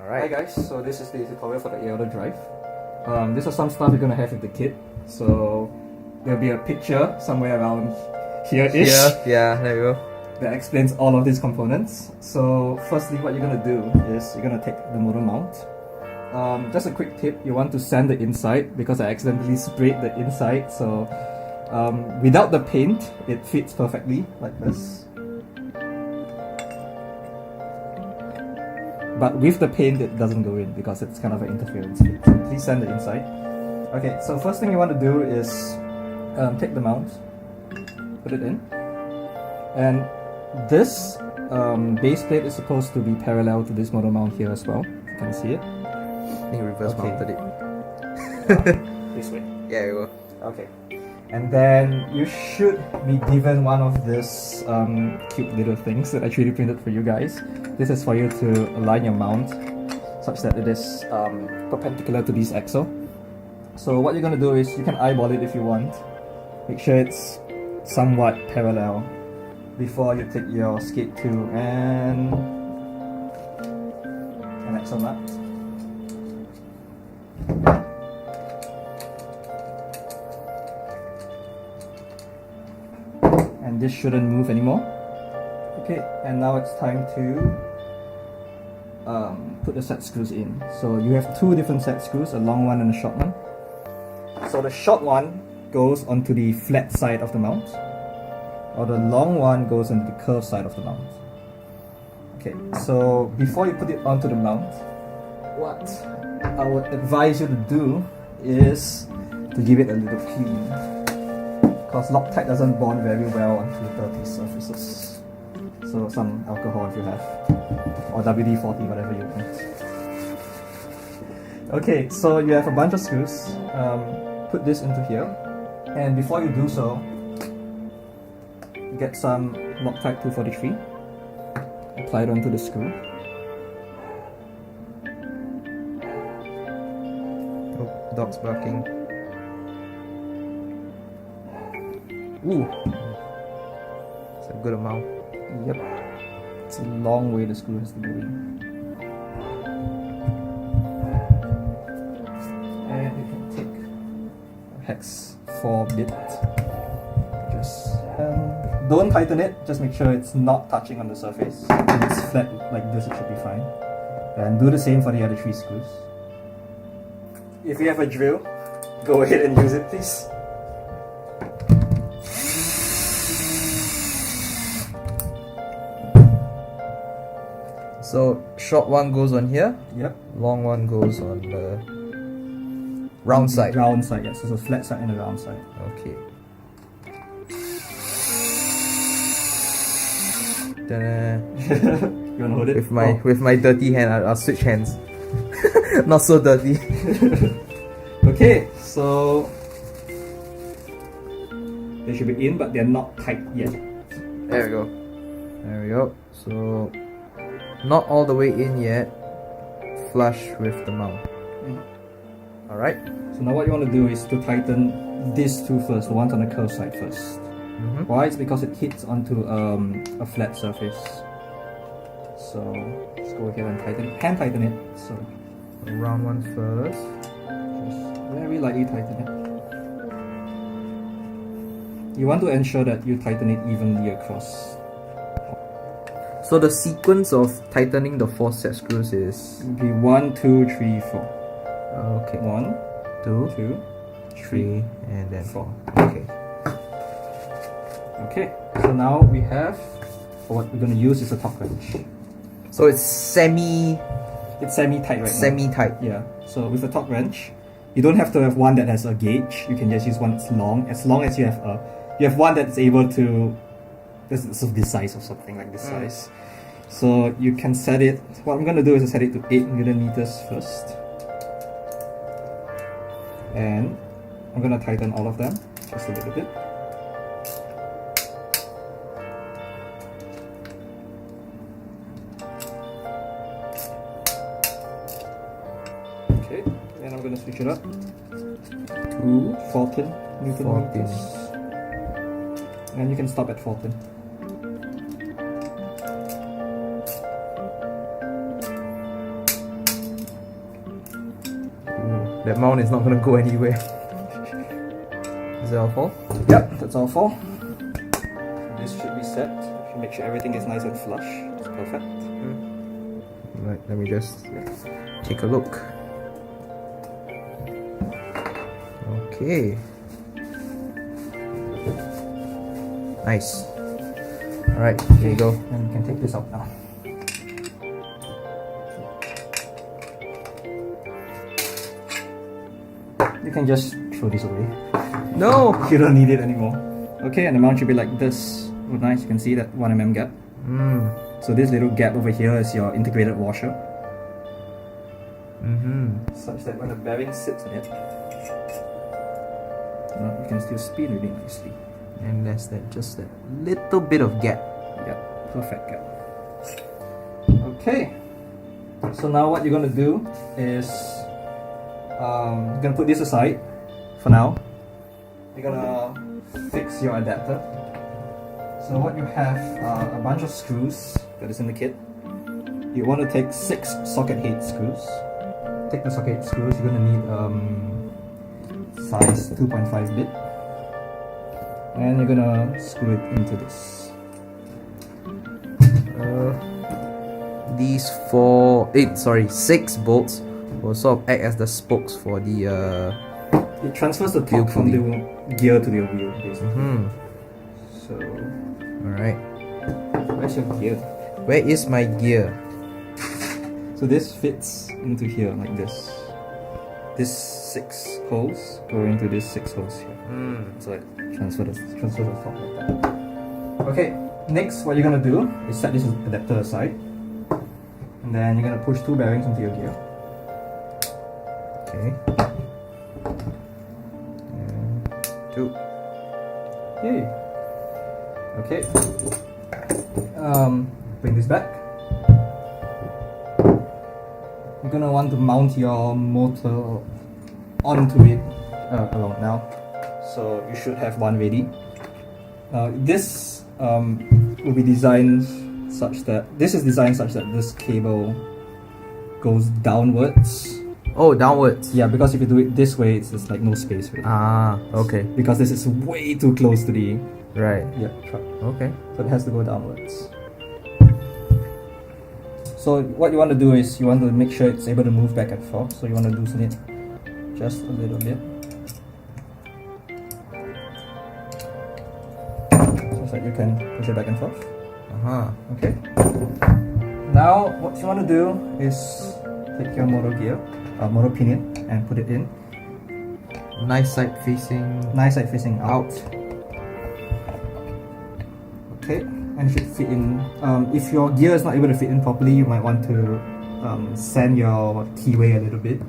Alright guys, so this is the tutorial for the air drive. This is some stuff you're gonna have with the kit. So there'll be a picture somewhere around here-ish. Yeah, there you go. That explains all of these components. So firstly, what you're gonna do is you're gonna take the motor mount. Just a quick tip, you want to sand the inside because I accidentally sprayed the inside. So without the paint, it fits perfectly like this. But with the paint, it doesn't go in because it's kind of an interference fit. So please sand the inside. Okay, so first thing you want to do is take the mount, put it in, and this base plate is supposed to be parallel to this motor mount here as well. You can see it. I think reverse mounted it. This way. Yeah, there you go. Okay. And then you should be given one of these cute little things that I 3D printed for you guys. This is for you to align your mount such that it is perpendicular to this axle. So what you're going to do is you can eyeball it if you want. Make sure it's somewhat parallel before you take your skate to and an axle nut. And this shouldn't move anymore. Okay, and now it's time to put the set screws in. So you have two different set screws, a long one and a short one. So the short one goes onto the flat side of the mount, or the long one goes onto the curved side of the mount. Okay, so before you put it onto the mount, what I would advise you to do is to give it a little clean, because Loctite doesn't bond very well onto dirty surfaces. So some alcohol if you have, or WD-40, whatever you want. Okay, so you have a bunch of screws. Put this into here, and before you do so, get some Loctite 243, apply it onto the screw. Oh, dog's barking. Ooh, it's a good amount. Yep, it's a long way the screw has to go in. And you can take a hex 4 bit. Just don't tighten it, just make sure it's not touching on the surface. If it's flat like this, it should be fine. And do the same for the other 3 screws. If you have a drill, go ahead and use it, please. So short one goes on here. Yep. Long one goes on the round side. Round side, yes. So it's a flat side and a round side. Okay. Ta-da. You wanna hold it? With my dirty hand, I'll switch hands. Not so dirty. Okay, so they should be in, but they're not tight yet. There we go. There we go. So not all the way in yet. Flush with the mount. Alright. So now what you want to do is to tighten these two first, the ones on the curved side first. Why? It's because it hits onto a flat surface. So let's go ahead and hand tighten it. So the round one first. Just very lightly tighten it. You want to ensure that you tighten it evenly across. So the sequence of tightening the 4 set screws is... It'll be 1, 2, 3, 4. Okay. 1, 2, 3, and then 4. Okay. Okay, so now we have, what we're going to use is a top wrench. So it's semi-tight right now. Semi-tight. Yeah, so with the top wrench, you don't have to have one that has a gauge. You can just use one that's long. As long as you have one that's able to, this size or something like this size. So you can set it, what I'm going to do is set it to 8 millimeters first. And I'm going to tighten all of them, just a little bit. Okay, and I'm going to switch it up to 14 Newton meters. And you can stop at 14. That mount is not gonna go anywhere. Is that all four? Yep, that's all four. This should be set. Should make sure everything is nice and flush. It's perfect. Right, let me just take a look. Okay. Nice. Alright, here you go. And you can take this out now. You can just throw this away. No! You don't need it anymore. Okay, and the mount should be like this. Oh, nice. You can see that 1mm gap. So this little gap over here is your integrated washer. Such that when the bearing sits in it, you can still spin really nicely. And there's just that little bit of gap. Yeah, perfect gap. Okay. So now what you're gonna do is you're gonna put this aside for now. You're gonna fix your adapter. So what you have are a bunch of screws that is in the kit. You want to take 6 socket head screws. Take the socket head screws. You're gonna need size 2.5 bit, and you're gonna screw it into this. These 6 bolts will sort of act as the spokes for the It transfers the torque from the gear to the wheel, basically. So, alright. where's your gear? Where is my gear? So this fits into here like this. This 6 holes go into these 6 holes here. So it transfers the torque like that. Okay, next what you're gonna do is set this adapter aside. And then you're gonna push 2 bearings into your gear. Okay. And 2. Yay. Okay. Bring this back. You're gonna want to mount your motor onto it along now. So you should have one ready. This will be designed such that this cable goes downwards. Oh, downwards. Yeah, because if you do it this way, it's just like no space really. Ah, okay. Because this is way too close to the Right. truck. Okay. So it has to go downwards. So what you want to do is you want to make sure it's able to move back and forth. So you want to loosen it just a little bit. So that you can push it back and forth. Okay. Now what you want to do is take your motor gear, motor pinion, and put it in. Nice side facing out. Okay, and it should fit in. If your gear is not able to fit in properly, you might want to sand your keyway a little bit,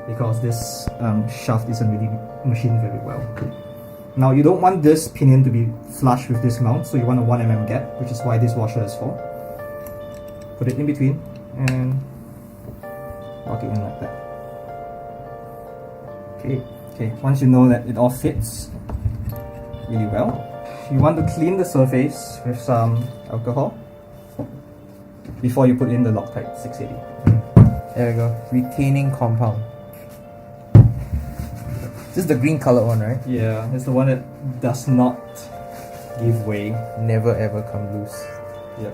because this shaft isn't really machined very well. Now you don't want this pinion to be flush with this mount, so you want a 1mm gap, which is why this washer is for. Put it in between and lock it in like that. Okay, once you know that it all fits really well, you want to clean the surface with some alcohol before you put in the Loctite 680. There we go. Retaining compound. This is the green colored one, right? Yeah, it's the one that does not give way. Never ever come loose. Yep.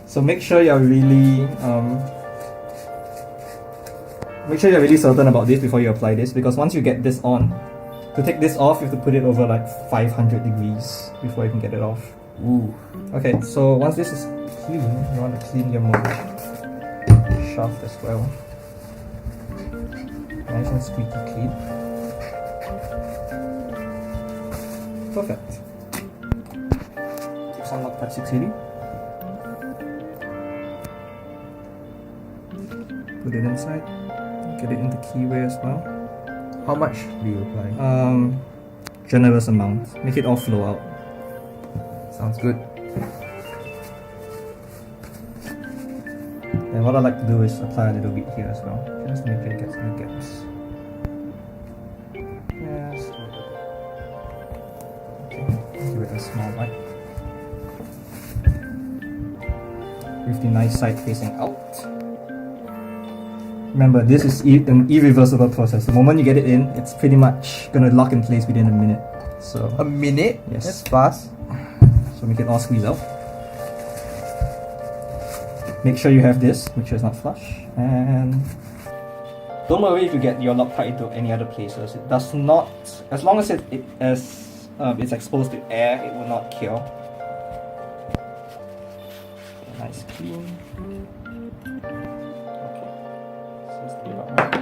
So make sure you're really certain about this before you apply this, because once you get this on, to take this off, you have to put it over like 500 degrees before you can get it off. Ooh. Okay, so once this is clean, you want to clean your motor shaft as well. Nice and squeaky clean. Perfect. Take some Loctite 680. Put it inside. Get it in the keyway as well. How much do you apply? Generous amount. Make it all flow out. Sounds good. And what I like to do is apply a little bit here as well, just to make sure it gets any gaps. Yes. Okay, give it a small bite. With the nice side facing out. Remember, this is an irreversible process. The moment you get it in, it's pretty much gonna lock in place within a minute. So A minute? Yes. That's fast. So make it all squeeze out. Make sure you have this, make sure it's not flush, and don't worry if you get your Loctite into any other places. It does not, as long as it's exposed to air, it will not cure. Nice clean. Okay, seems to be about right.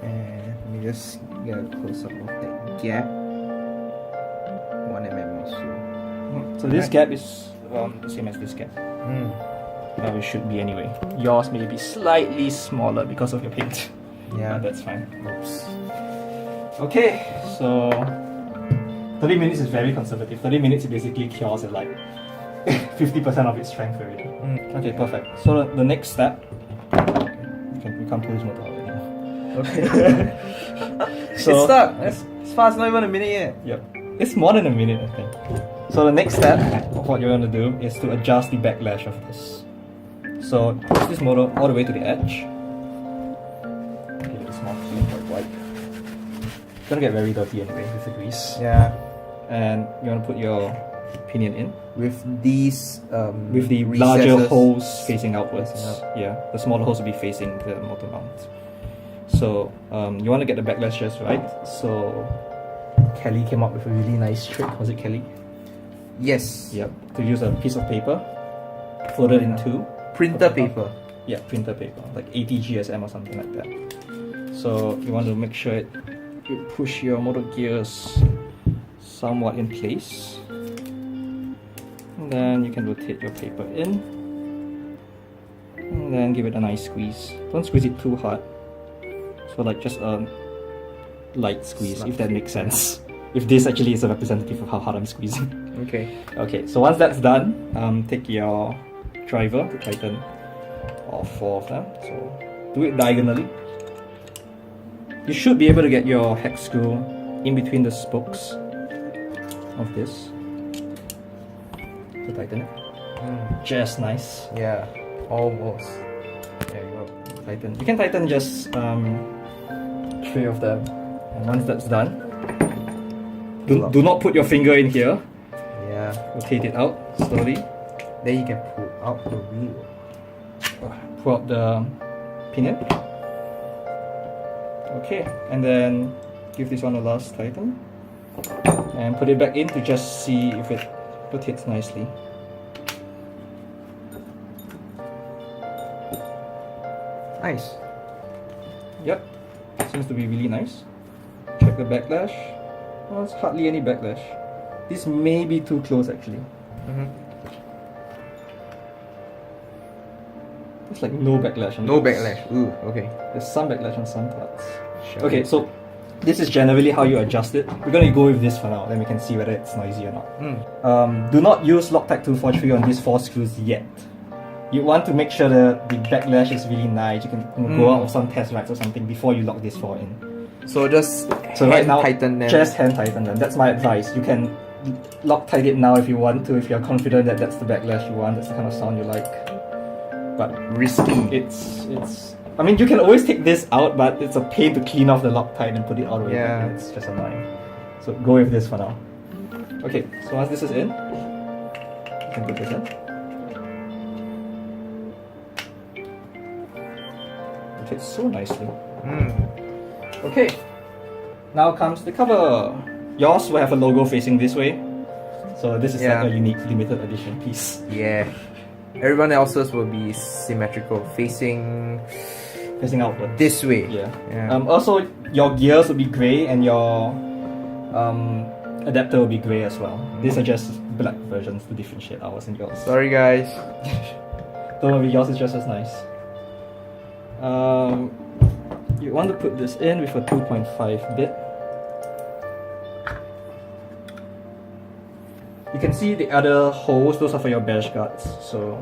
And let me just get a close up of that gap. 1 mm or so. So this gap is the same as this gap. It should be anyway. Yours may be slightly smaller because of your paint. Yeah. But that's fine. Oops. Okay, so 30 minutes is very conservative. 30 minutes it basically cures at like 50% of its strength already. Okay, perfect. So the next step, we can't pull this motor out anymore. Okay. So it's stuck. It's fast, not even a minute yet. Yep. It's more than a minute, I think. So the next step of what you're going to do is to adjust the backlash of this. So push this motor all the way to the edge. Give it a small clean wipe. It's gonna get very dirty anyway with the grease. Yeah. And you want to put your pinion in With these with the larger recesses holes facing outwards. facing up. Yeah, the smaller holes will be facing the motor mount. So you want to get the backlash just right. So Kelly came up with a really nice trick. Was it Kelly? Yes. Yep. To use a piece of paper, folded in two. Printer paper. Yeah, printer paper, like 80 GSM or something like that. So you want to make sure you push your motor gears somewhat in place. And then you can rotate your paper in. And then give it a nice squeeze. Don't squeeze it too hard. So like just a light squeeze, if that makes sense. If this actually is a representative of how hard I'm squeezing. Okay. Okay, so once that's done, take your driver to tighten all 4 of them. So do it diagonally. You should be able to get your hex screw in between the spokes of this to tighten it. Just nice. Yeah. Almost. There you go. Tighten. You can tighten just 3 of them. And once that's done, do not put your finger in here. Yeah. Rotate it out slowly. Then you can pull out the wheel. Pull out the pinion. Okay, and then give this one a last tighten. And put it back in to just see if it rotates nicely. Nice. Yep, seems to be really nice. Check the backlash. Well, it's hardly any backlash. This may be too close actually. There's like no backlash on No this. backlash. Ooh, okay. There's some backlash on some parts. Sure. Okay, so this is generally how you adjust it. We're gonna go with this for now, then we can see whether it's noisy or not. Do not use Loctite 243 on these 4 screws yet. You want to make sure that the backlash is really nice. You can go out of some test rides or something before you lock this 4 in. So just Right now, tighten them. just hand tighten them. That's my advice. You can Loctite it now if you want to, if you're confident that that's the backlash you want, that's the kind of sound you like. But risky. it's I mean, you can always take this out, but it's a pain to clean off the Loctite and put it all the way Yeah. back. It's just annoying. So go with this for now. Okay, so once this is in, you can put this in. It fits so nicely. Okay, now comes the cover. Yours will have a logo facing this way. So this is like a unique limited edition piece. Yeah. Everyone else's will be symmetrical, facing outward. this way. Yeah. Also, your gears will be grey and your adapter will be grey as well. These are just black versions to differentiate ours and yours. Sorry guys. Don't worry, yours is just as nice. You want to put this in with a 2.5 bit. You can see the other holes, those are for your bash guards. So,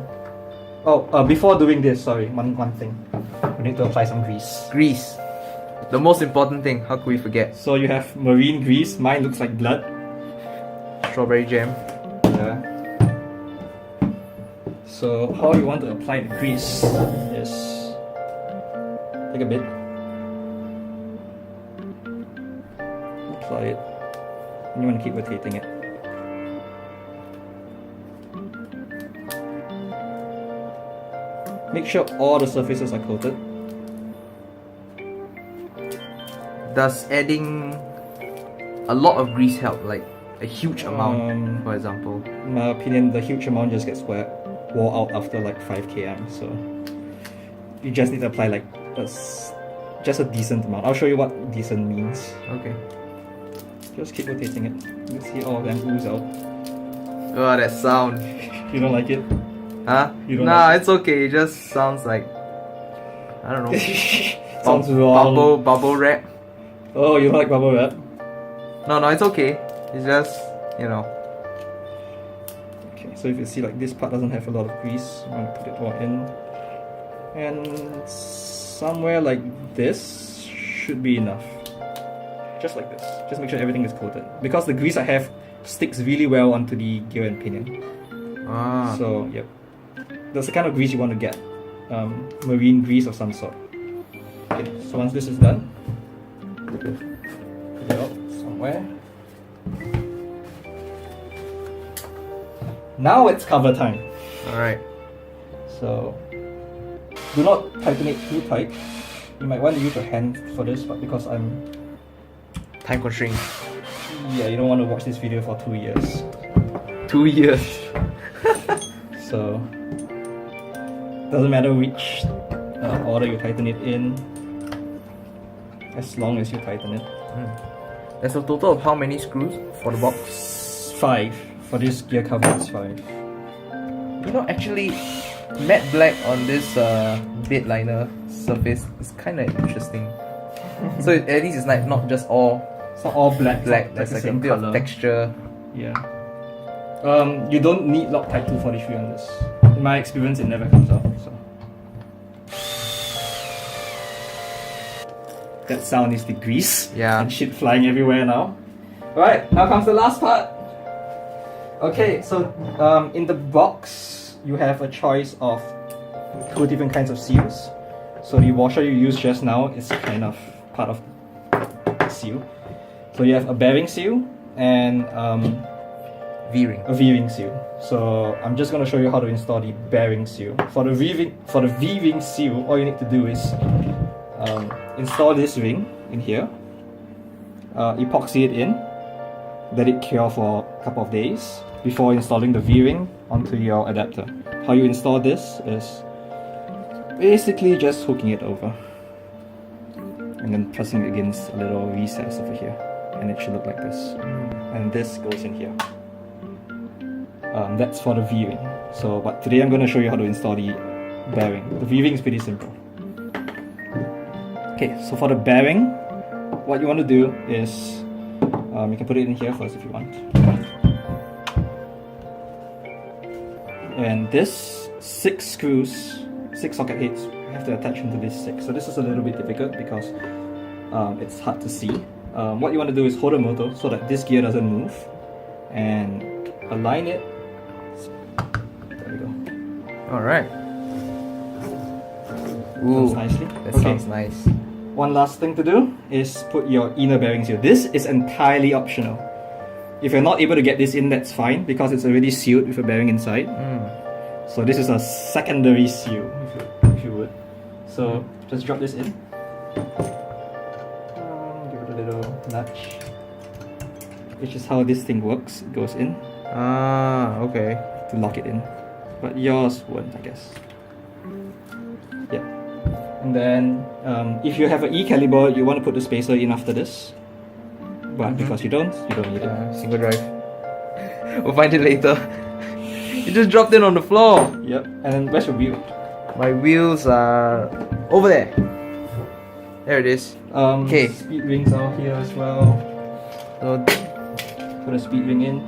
before doing this, sorry, one thing. We need to apply some grease. Grease. The most important thing, how could we forget? So you have marine grease, mine looks like blood. Strawberry jam. Yeah. So how you want to apply the grease is Take a bit. Apply it. And you want to keep rotating it. Make sure all the surfaces are coated. Does adding a lot of grease help? Like a huge amount, for example? In my opinion, the huge amount just gets wore out after like 5 km. So you just need to apply like just a decent amount. I'll show you what decent means. Okay. Just keep rotating it. You see all of them ooze out. Oh, that sound. You don't like it? Huh? You don't nah, like it's okay. It just sounds like, I don't know. Sounds wrong. Bubble wrap. Oh, you don't like bubble wrap? No, it's okay. It's just, you know. Okay, so if you see like this part doesn't have a lot of grease, I'm gonna put it all in. And somewhere like this should be enough. Just like this. Just make sure everything is coated. Because the grease I have sticks really well onto the gear and pinion. Ah. So, yep. That's the kind of grease you want to get. Marine grease of some sort. Okay, so once this is done, put it out somewhere. Now it's cover time. Alright. So, do not tighten it too tight. You might want to use your hand for this, but because I'm... Time constraint. Yeah, you don't want to watch this video for 2 years. 2 years. So, doesn't matter which order you tighten it in, as long as you tighten it. There's a total of how many screws for the box? 5. For this gear cover, it's 5. You know, actually, matte black on this bed liner surface is kind of interesting. So at least it's like not just all It's not all black. There's like a bit of texture. Yeah. You don't need Loctite 243 on this. In my experience, it never comes out. So that sound is the grease. Yeah. And shit flying everywhere now. Alright, now comes the last part. Okay, so in the box, you have a choice of 2 different kinds of seals. So the washer you used just now is kind of part of the seal. So you have a bearing seal and V-ring. a V-ring seal. So I'm just going to show you how to install the bearing seal. For the V-ring seal, all you need to do is install this ring in here, epoxy it in, let it cure for a couple of days before installing the V-ring onto your adapter. How you install this is basically just hooking it over and then pressing it against a little recess over here, and it should look like this. And this goes in here. That's for the V-ring. So, but today I'm going to show you how to install the bearing. The V-ring is pretty simple. Okay, so for the bearing, what you want to do is you can put it in here first if you want. And this 6 screws, 6 socket heads, you have to attach into this 6. So this is a little bit difficult because it's hard to see. What you want to do is hold the motor so that this gear doesn't move and align it. There we go. Alright. Ooh, Sounds nicely. that Okay. sounds nice. One last thing to do is put your inner bearing seal. This is entirely optional. If you're not able to get this in, that's fine because it's already sealed with a bearing inside. So this is a secondary seal, if you would. So just drop this in. Give it a little nudge. Which is how this thing works. It goes in Ah, okay. to lock it in. But yours won't, I guess. Yeah. And then if you have an E caliber, you want to put the spacer in after this. But because you don't need it. Single drive. We'll find it later. It just dropped in on the floor. Yep. And then where's your wheel? My wheels are over there. There it is. Okay. Speed rings are here as well. So, Put a speed ring in.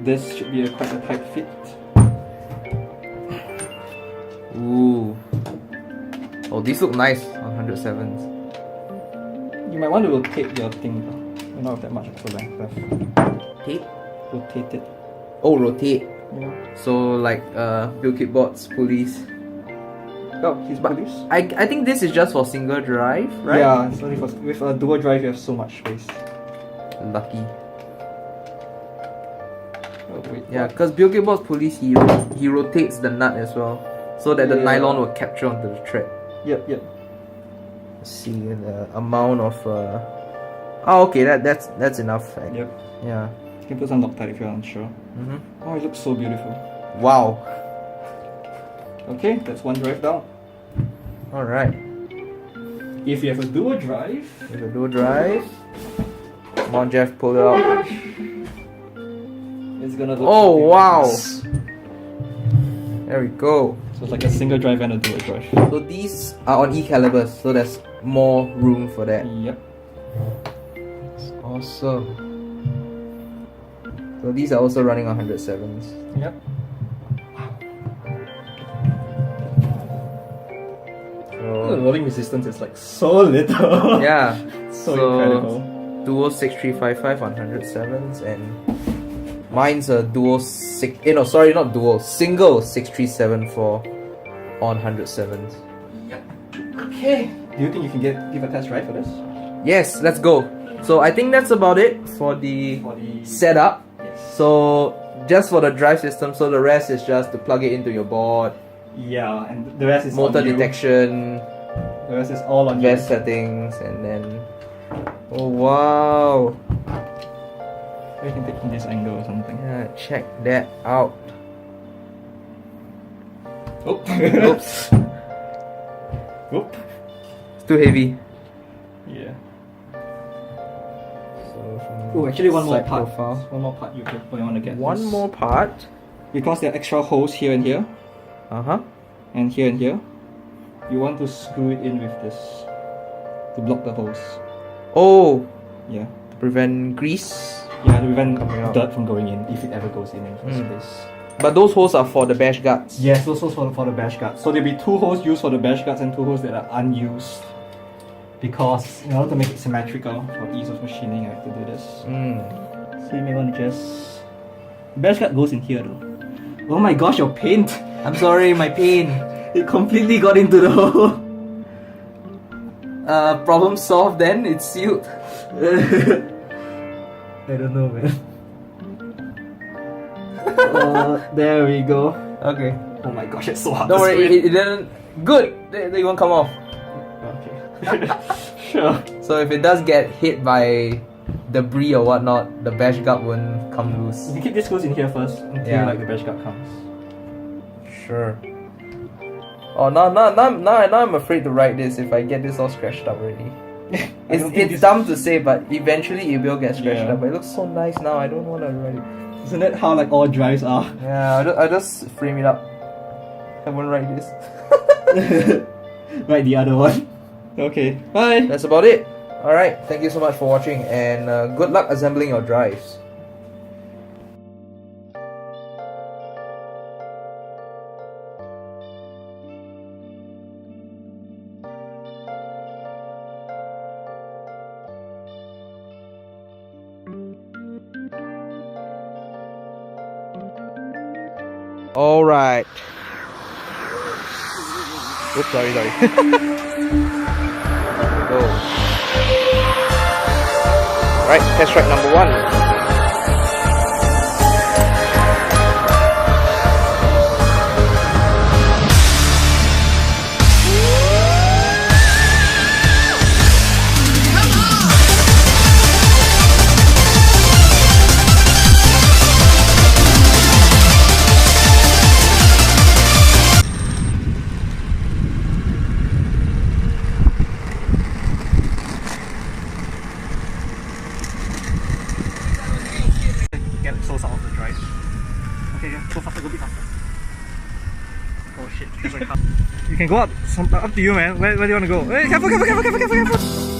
This should be quite a tight fit. ooh. Oh, these look nice on 107s. You might want to rotate your thing though. You don't have that much of a length. Tape? Rotate it. Oh, rotate. Yeah. So like skateboards, pulleys. Oh, he's police. I think this is just for single drive, right? Yeah, it's only with a dual drive you have so much space. Lucky. Oh, wait, Yeah, what? because Skateboard's police, he rotates the nut as well, so that the nylon will capture onto the thread. Yep. Let's see the amount of. Oh, okay, that's enough. Yep. Yeah. You can put some Loctite if you're unsure. Oh, it looks so beautiful. Wow. Okay, that's one drive down. All right. If you have a dual drive, With a dual drive. Come on, Jeff, pull it out. it's gonna look. Oh something wow. like this. There we go. So it's like a single drive and a dual drive. So these are on E-calibers, so there's more room for that. Yep. It's awesome. So these are also running on 107s. Yep. The So, rolling resistance is like so little. yeah. so incredible. Dual 6355 on 107s, and mine's a dual single 6374 on 107s. Yep. Okay. Do you think you can give a test drive for this? Yes, let's go. So I think that's about it for the setup. Yes. So just for the drive system, so the rest is just to plug it into your board, Yeah, and the rest is motor on you. detection, The rest is all on vest you. settings, and then oh wow, You can take from this angle or something. yeah, check that out. Oh. Oops, Oop. it's too heavy. Yeah. So from Oh, actually one more side part. profile. One more part you want to get. One this. more part. Because there are extra holes here and here, And here and here. You want to screw it in with this to block the holes. Oh, Yeah. to prevent grease. Yeah, to prevent Coming out. dirt from going in if it ever goes in the first Mm. place. But those holes are for the bash guards. Yes, those holes for the bash guards. So there'll be 2 holes used for the bash guards and 2 holes that are unused. Because in order to make it symmetrical for ease of machining, I have to do this. So you may want to just... Bash guard goes in here though. Oh my gosh, your paint! I'm sorry, my pain. It completely got into the hole. Problem solved then, it's sealed. I don't know, man. There we go. Okay. Oh my gosh, it's so hard Don't to worry, split. it didn't. Good! They won't come off. Okay. Sure. So if it does get hit by debris or whatnot, the bash guard won't come loose. You can keep this screws in here first until Yeah. like the bash guard comes. Sure. Oh, now I'm afraid to write this if I get this all scratched up already. It's dumb to say, but eventually it will get scratched Yeah. up. But it looks so nice now, I don't want to write it. Isn't that how like all drives are? Yeah, I'll just frame it up. I won't write this. Right, the other one. Okay, bye! That's about it. Alright, thank you so much for watching, and good luck assembling your drives. Alright. Oops, sorry. Go. Right, test track number 1. Get it so out of the drive. Okay, go faster, go a bit faster. Oh shit, there's a car. You can go up, up to you, man. Where do you want to go? Hey, careful!